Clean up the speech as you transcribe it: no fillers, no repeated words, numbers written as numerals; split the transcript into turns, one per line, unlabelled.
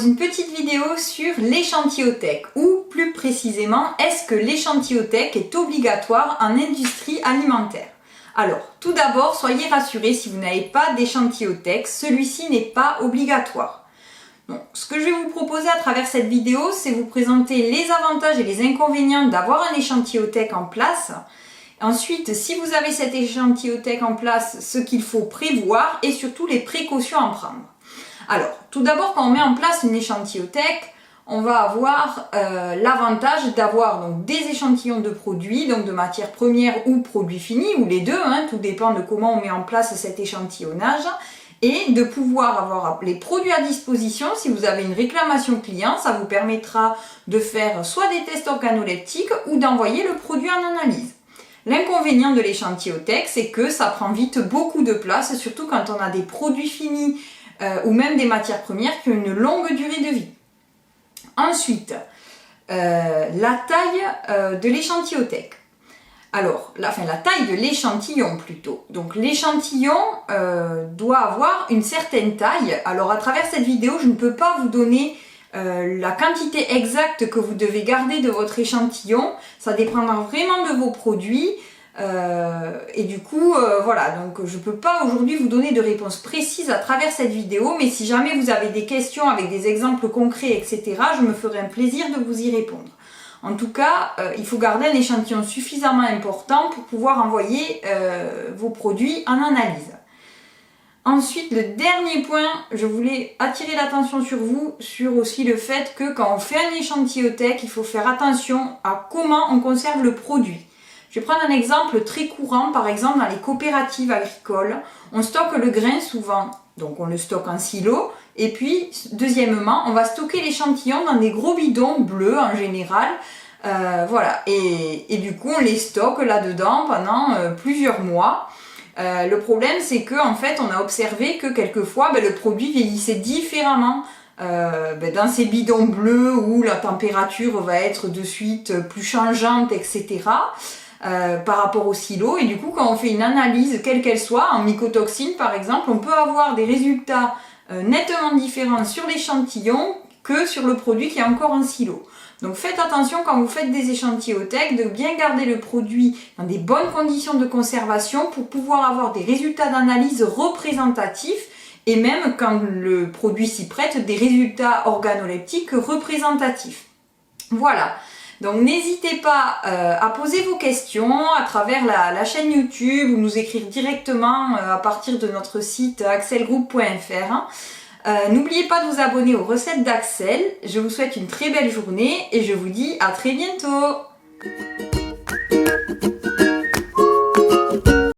propose une petite vidéo sur l'échantillotech, ou plus précisément, est-ce que l'échantillotech est obligatoire en industrie alimentaire? Alors, tout d'abord, soyez rassurés, si vous n'avez pas d'échantillotech, celui-ci n'est pas obligatoire. Donc, ce que je vais vous proposer à travers cette vidéo, c'est vous présenter les avantages et les inconvénients d'avoir un échantillotech en place. Ensuite, si vous avez cet échantillotech en place, ce qu'il faut prévoir et surtout les précautions à prendre. Alors, tout d'abord, quand on met en place une échantillotech, on va avoir l'avantage d'avoir donc des échantillons de produits, donc de matières premières ou produits finis, ou les deux, tout dépend de comment on met en place cet échantillonnage, et de pouvoir avoir les produits à disposition. Si vous avez une réclamation client, ça vous permettra de faire soit des tests organoleptiques ou d'envoyer le produit en analyse. L'inconvénient de l'échantillotech, c'est que ça prend vite beaucoup de place, surtout quand on a des produits finis ou même des matières premières qui ont une longue durée de vie. Ensuite, la taille de l'échantillotech. Alors, la taille de l'échantillon plutôt. Donc l'échantillon doit avoir une certaine taille. Alors à travers cette vidéo, je ne peux pas vous donner la quantité exacte que vous devez garder de votre échantillon. Ça dépendra vraiment de vos produits. Et du coup, voilà, donc je ne peux pas aujourd'hui vous donner de réponse précise à travers cette vidéo, mais si jamais vous avez des questions avec des exemples concrets, etc., je me ferai un plaisir de vous y répondre. En tout cas, il faut garder un échantillon suffisamment important pour pouvoir envoyer vos produits en analyse. Ensuite, le dernier point, je voulais attirer l'attention sur vous, sur aussi le fait que quand on fait un échantillotech, il faut faire attention à comment on conserve le produit. Je vais prendre un exemple très courant, par exemple dans les coopératives agricoles, on stocke le grain souvent, donc on le stocke en silo, et puis deuxièmement, on va stocker l'échantillon dans des gros bidons bleus en général, voilà, et du coup on les stocke là-dedans pendant plusieurs mois. Le problème c'est que en fait on a observé que quelquefois le produit vieillissait différemment dans ces bidons bleus où la température va être de suite plus changeante, etc. Par rapport au silo, et du coup quand on fait une analyse quelle qu'elle soit, en mycotoxines par exemple, on peut avoir des résultats nettement différents sur l'échantillon que sur le produit qui est encore en silo. Donc faites attention quand vous faites des échantillotech de bien garder le produit dans des bonnes conditions de conservation pour pouvoir avoir des résultats d'analyse représentatifs, et même quand le produit s'y prête, des résultats organoleptiques représentatifs. Voilà. Donc n'hésitez pas à poser vos questions à travers la chaîne YouTube ou nous écrire directement à partir de notre site axelgroup.fr. N'oubliez pas de vous abonner aux recettes d'Axel. Je vous souhaite une très belle journée et je vous dis à très bientôt.